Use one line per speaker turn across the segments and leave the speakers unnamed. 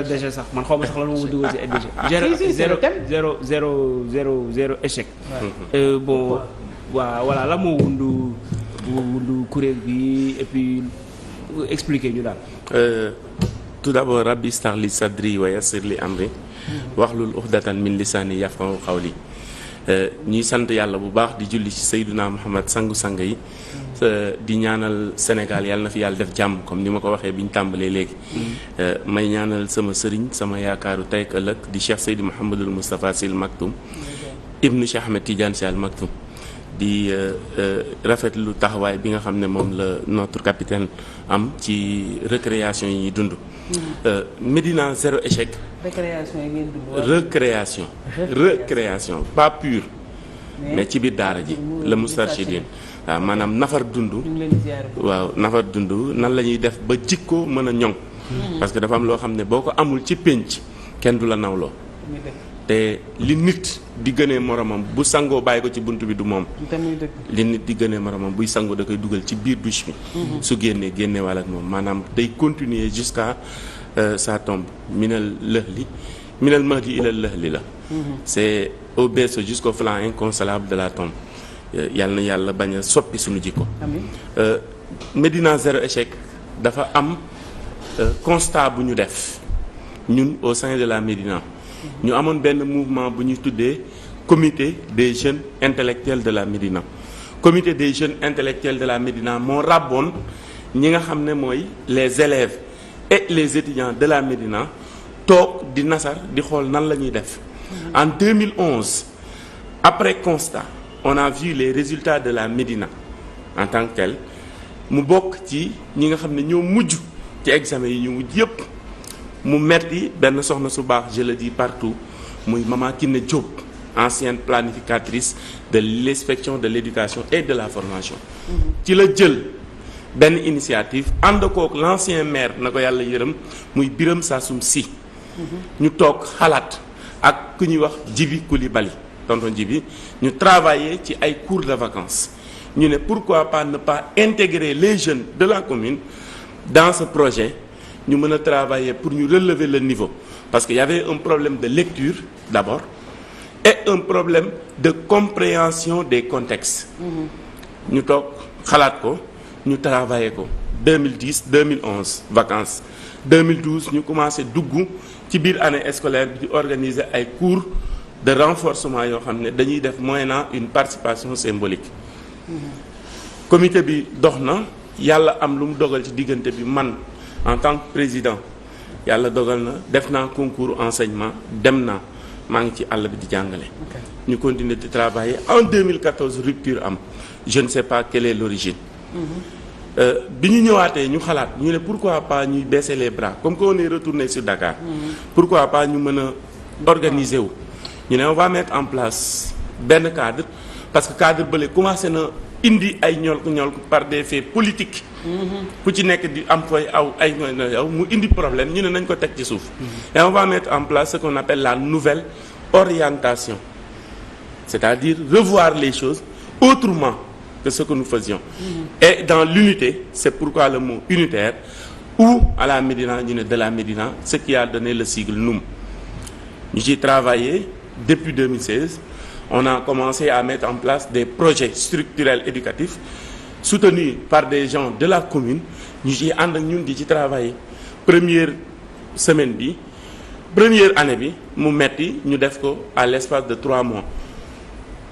zéro déchet sax man xaw ma sax lan moo dugal ci déchet. zéro échec. Bon waaw voilà la moo wundu kuréel bi et puis expliquer ñu daal.
Tout d'abord rabbi ishrah li sadri wa yassir li amri wahlul uqdatan min lisani yafqahu qawli. ñuy sant yàlla bu baax di julli ci Seydina Muhammad sangu-sang yi di ñaanal Sénégal yàlla na fi yàlla def jàmm comme ni ma ko waxee bi ñu tàmbalee léegi may ñaanal sama sëriñ sama yaakaaru tey ak ëllëg di Cheikh Seydi Mouhamadul Moustapha Sy Al Maktoum ibnu Cheikh Ahmed Tidiane Sy Al Maktoum di rafetlu taxawaay bi nga xam ne moom la notre capitaine am ci récréation yi ñuy dund Médina zéro échec.
récréation yi ngeen dund.
recréation pas pure. mais ci biir daara ji la Moustarchidine waaw maanaam nafar dund. waaw nafar dund nan la ñuy def ba jikko mën a ñoŋ. parce que dafa am loo xam ne boo ko amul ci pénc kenn du la nawloo. te li nit di gënee moromam bu sangoo bàyyi ko ci bunt bi du moom. li nit di gënee moromam buy sangoo da koy dugal ci biir douche bi. su génnee wala ak moom maanaam day continuer jusqu'à sa tombe minal lëhli minal mahdi ilal lëhli la. c'est au berceau jusqu'au flanc inconsolable de la tombe yàlla na yàlla bañ a soppi suñu jikko. Médina zéro échec dafa am constat bu ñu def ñun au sein de la Médina. ñu amoon benn mouvement bu ñuy tuddee comité des jeunes intellectuels de la Médina comité des jeunes intellectuels de la Médina moo ràbboon ñi nga xam ne mooy les élèves et les étudiants de la Médina toog di nasar di xool nan la ñuy def. En 2011 après constat on a vu les résultats de la Médina en tant que tel mu bokk ci ñi nga xam ne ñoo mujj ci examen yi ñu mujj yépp mu metti benn soxna su baax je le dis partout muy Maman Kiné Diop ancienne planificatrice de l'inspection de l'éducation et de la formation ci la jël benn initiative ànd kook l'ancien maire na ko yàlla yërëm muy Birame Sassoum Sy ñu toog xalaat ak ku ñuy wax Djibi Coulibaly tonton Djibi ñu travailler ci ay cours de vacances ñu ne pourquoi pas ne pas intégrer les jeunes de la commune dans ce projet ñu mën a travailler pour ñu relever le niveau parce que y avait un problème de lecture d'abord et un problème de compréhension des contextes ñu toog xalaat ko ñu travailler ko 2010 2011 vacances 2012 ñu commencé dugg ci biir année scolaire bi di organiser ay cours de renforcement yoo xam ne dañuy def moyennant une participation symbolique comité bi dox na yàlla am lu mu dogal ci diggante bi man en tant que président yàlla dogal na def naa concours enseignement dem naa maa ngi ci àll bi di jàngale. ñu continuer di travailler en 2014 rupture am je ne sais pas quelle est l'origine. bi ñu ñëwaatee ñu xalaat ñu ne pourquoi pas ñuy baisser les bras comme qu'on est retourné sur Dakar. pourquoi pas ñu mën a organiser wu. ñu ne on va mettre en place benn cadre parce que cadre bële commencé na indi ay ñolk par des faits politiques. ku ci nekk di am fooy aw ay yow mu indi problème ñu ne nañ ko teg ci suuf. et on va mettre en place ce qu'on appelle la nouvelle orientation c'est-à-dire revoir les choses autrement que ce que nous faisions. Et dans l'unité c'est pourquoi le mot unitaire ou à la Médina ñu ne de la Médina ce qui a donné le sigle NUM. ñu ciy travaillé depuis 2016 on a commencé à mettre en place des projets structurels éducatifs soutenus par des gens de la commune ñu ciy ànd ak ñun di ci travailler première année bi mu metti ñu def ko à l'espace de 3 mois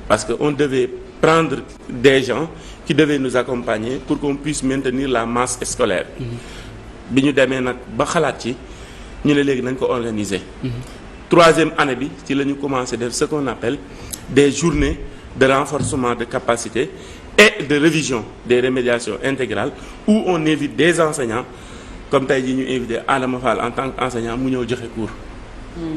parce que on devait prendre des gens qui devaient nous accompagner pour qu'on puisse maintenir la masse scolaire bi ñu demee nag ba xalaat ci ñu ne léegi nañ ko organiser 3e année bi ci la ñu commencé def ce qu'on appelle des journées de renforcement de capacité et de révision des remédiations intégrales où on invite des enseignants comme tey jii ñu invité Adama Fall en tant qu'enseignant mu ñëw joxe cours.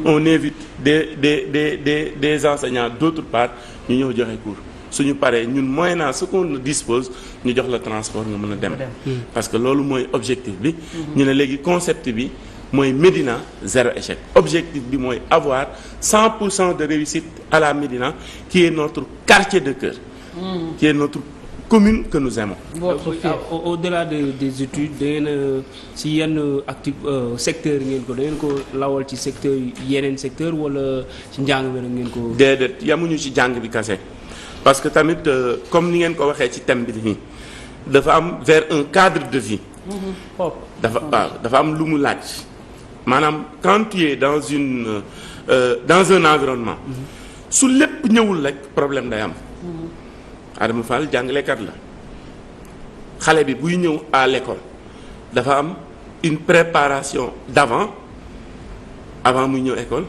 On invite des enseignants d'autre part ñu ñëw joxe cours suñu paree ñun moyennant ce qu'on dispose ñu jox la transport nga mën a dem. parce que loolu mooy objectif bi. ñu ne léegi concept bi mooy Médina zéro échec objectif bi mooy avoir 100% de réussite à la Médina qui est notre quartier de cœur. qui est notre commune que nous aimons.
Au-delà des études da ngeen ci yenn secteur ngeen ko da ngeen ko lawal ci secteur yeneen secteur wala ci njàng bi ngeen ko.
déedéet yamuñu ci jàng bi kase parce que tamit comme ni ngeen ko waxee ci thème bi nii dafa am vers un cadre de vie. dafa am lu mu laaj. maanaam quand tu es dans un environnement. su lépp ñëwul rek problème day am. Adama Fall jàngalekat la xale bi buy ñëw à l'école dafa am une préparation avant muy ñëw école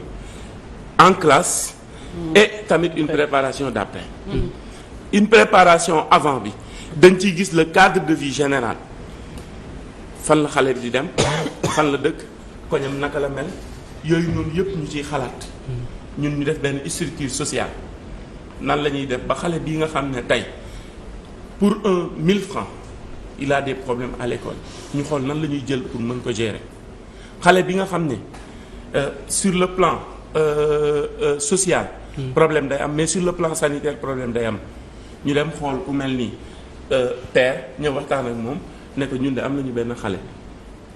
en classe. et tamit une préparation d'après. une préparation avant bi dañ ciy gis le cadre de vie général fan la xale bi di dem fan la dëkk koñam naka la mel yooyu noonu yëpp ñu ciy xalaat ñun ñu def benn structure sociale. nan la ñuy def ba xale bii nga xam ne tey pour 1000 francs il a des problèmes à l'école ñu xool nan la ñuy jël pour mën ko gérer xale bi nga xam ne sur le plan social. problème day am mais sur le plan sanitaire problème day am ñu dem xool ku mel ni père ñëw waxtaan ak moom ne ko ñun de am nañu benn xale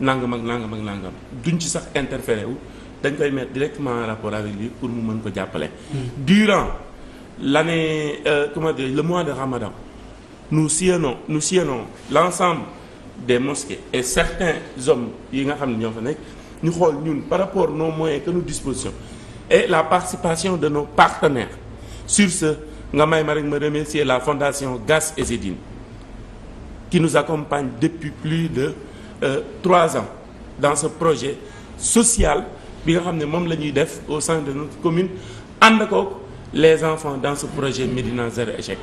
nangam ak nangam ak nangam duñ ci sax interféré wu dañ koy mettre directement en rapport avec lui pour mu mën ko jàppale. durant l'année le mois de Ramadan nous sillonnons l'ensemble des mosquées et certains hommes yi nga xam ne ñoo fa nekk ñu xool ñun par rapport nos moyens que nous disposons et la participation de nos partenaires sur ce nga may ma rek ma remercier la fondation Gas et Zedine qui nous accompagne depuis plus de 3 ans dans ce projet social bi nga xam ne moom la ñuy def au sein de notre commune ànd ko les enfants dans ce projet Médina Zéro Échec.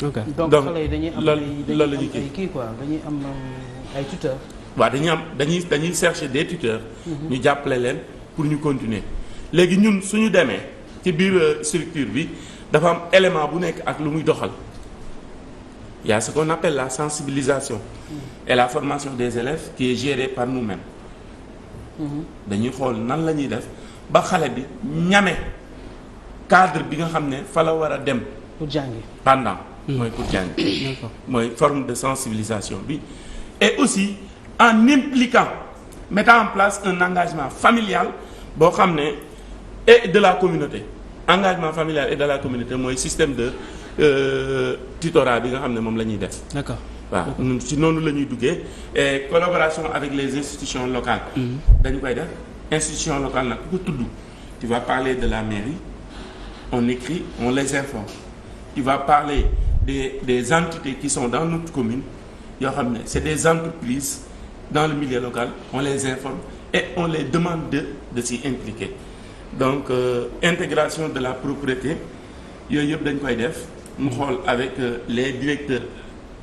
ok donc xale yi dañuy am
loolu la ñuy
ay kii quoi dañuy am ay tuteurs.
waaw dañuy chercher des tuteurs. ñu jàppale leen pour ñu continuer léegi ñun suñu demee ci biir structure bi dafa am élément bu nekk ak lu muy doxal. Il y a ce qu'on appelle la sensibilisation et la formation des élèves qui est gérée par nous-mêmes. dañuy xool nan la ñuy def ba xale bi ñame cadre bi nga xam ne fa la war a dem.
pour jàngi.
pendant. mooy pour jàngi. mooy forme de sensibilisation bi. et aussi en impliquant mettant en place un engagement familial boo xam ne et de la communauté engagement familial et de la communauté mooy système de tutorat bi nga xam ne moom la ñuy def.
d'accord.
waaw ñun ci noonu la ñuy duggee et collaboration avec les institutions locales. dañu koy def institution locale nag ku ko tudd tu vas parler de la mairie on écrit on les informe tu vas parler des entités qui sont dans notre commune yoo xam ne c'est des entreprises dans le milieu local on les informe et on les demande de s'y impliquer donc intégration de la propriété yooyu yëpp dañ koy def mu xool avec les directeurs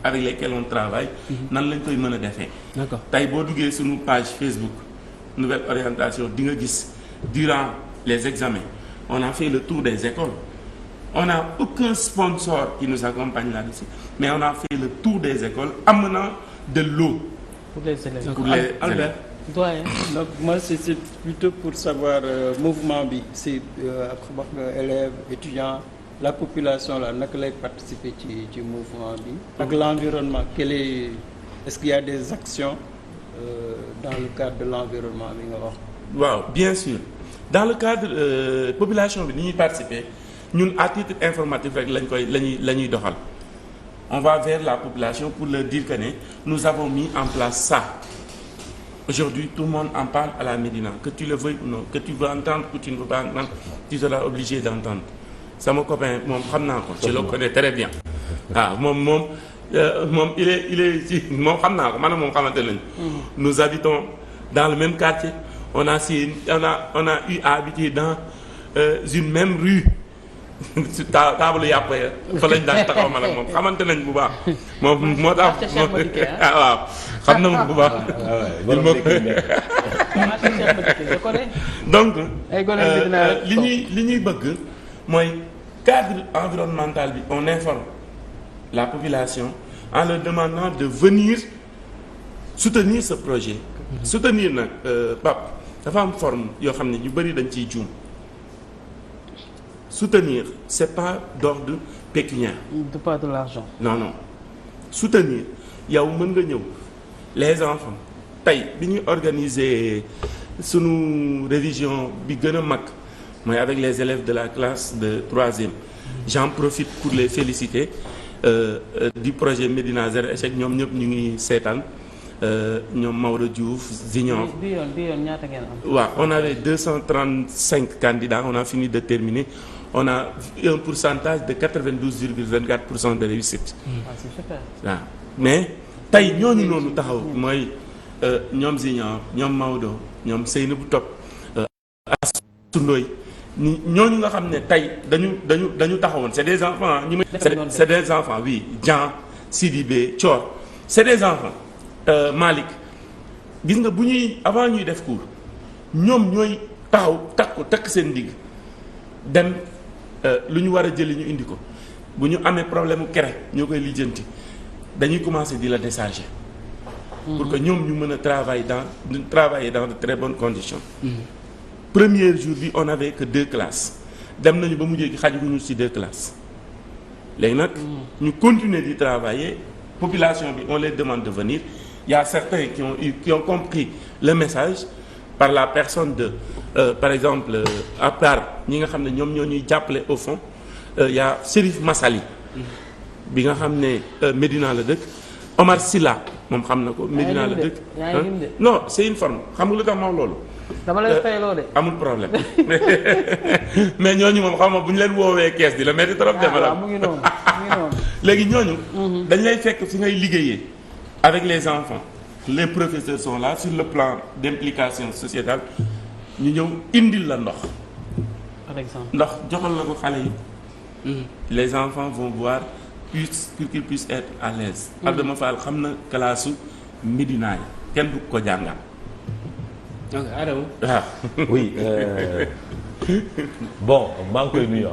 avec lesquels on travaille nan lañ koy mën a defee.
d'accord
tey boo duggee suñu page Facebook nouvelle orientation di nga gis durant les examens on a fait le tour des écoles on n'a aucun sponsor qui nous accompagne là-dessus mais on a fait le tour des écoles amenant de l'eau
pour les élèves.
pour les élèves.
doyen.
donc moi c'est plutôt pour savoir mouvement bi c'est wax nga élèves étudiants la population là naka lay participer ci mouvement bi ak l'environnement est-ce qu'il y a des actions dans le cadre de l'environnement bi nga wax.
waaw bien sûr dans le cadre population bi ni ñuy participer ñun à titre informatif rek la ñuy doxal on va vers la population pour leur dire que ne nous avons mis en place ça aujourd'hui tout le monde en parle à la Médina que tu le veuilles ou non que tu veux entendre ou tu ne veux pas entendre tu seras obligé d'entendre sama copain moom xam naa ko je le connais très bien waaw moom il est moom xam naa ko man moom xamante nañu. nous habitons dans le même quartier on a eu à habiter dans une même rue si taabalu yàpp ya fa lañ daan taxaw man ak moom xamante nañ bu baax moom moo tax waaw xam na ma bu baax donc li ñuy bëgg mooy cadre environnemental bi on informe la population en leur demandant de venir soutenir ce projet soutenir nag Pape dafa am forme yoo xam ne ñu bëri dañ ciy juum soutenir c'est pas d'ordre pécuniaire.
C'est pas de l'argent.
Non soutenir yow mën nga ñëw les enfants tey bi ñuy organiser sunu révision bi gën a mag mooy avec les élèves de la classe de troisième j'en profite pour les féliciter du projet Médina Zéro Échec ñoom ñëpp ñu ngi seetaan ñoom Maodo Diouf Zignon.
bi yoon ñaata ngeen am.
waaw on avait 235 candidats on a fini de terminer on a un pourcentage de 92,24% de réussite.
C'est super.
waaw mais tey ñooñu noonu taxaw mooy ñoom Zignon ñoom Maodo ñoom Seynabou Top Astou Ndoye ñooñu nga xam ne tey dañu taxawoon c'est des enfants ñi c'est des enfants oui Jean Sidibé Thior c'est des enfants Malick gis nga bu ñuy avant ñuy def cours ñoom ñooy taxaw takk seen ndigg dem lu ñu war a jëli ñu indi ko bu ñu amee problème mu kere ñoo koy lijjanti dañuy commencer di la décharger pour que ñoom ñu mën a travailler dans de très bonnes conditions. Premier jour bi on avait que 2 classes dem nañu ba mu jéegi xajuñu ci 2 classes léegi nag ñu continuer di travailler population bi on les demande de venir il y a certains qui ont compris le message par la personne de par exemple à part ñi nga xam ne ñoom ñoo ñuy jàppale au fond il y a Chérif Massali bi nga xam ne Médina la dëkk Omar Silla moom xam na ko Médina la dëkk non c'est une forme xam nga lu tax ma wax loolu
dama lay fayloo de.
amul problème mais ñooñu moom xam nga bu ñu leen woowee kees di la metti trop.
waaw mu ngi noonu
léegi ñooñu. dañ lay fekk fi ngay liggéeyee avec les enfants les professeurs sont là sur le plan d'implication sociétale ñu ñëw indil la ndox.
par exemple
ndox joxal la ko xale yi. les enfants vont boire pour qu'ils puissent être à l'aise. Adama Fall xam na classe su Médina yi kenn du ko jàngal.
donc Adama.
waaw.
oui bon maa ngi koy nuyu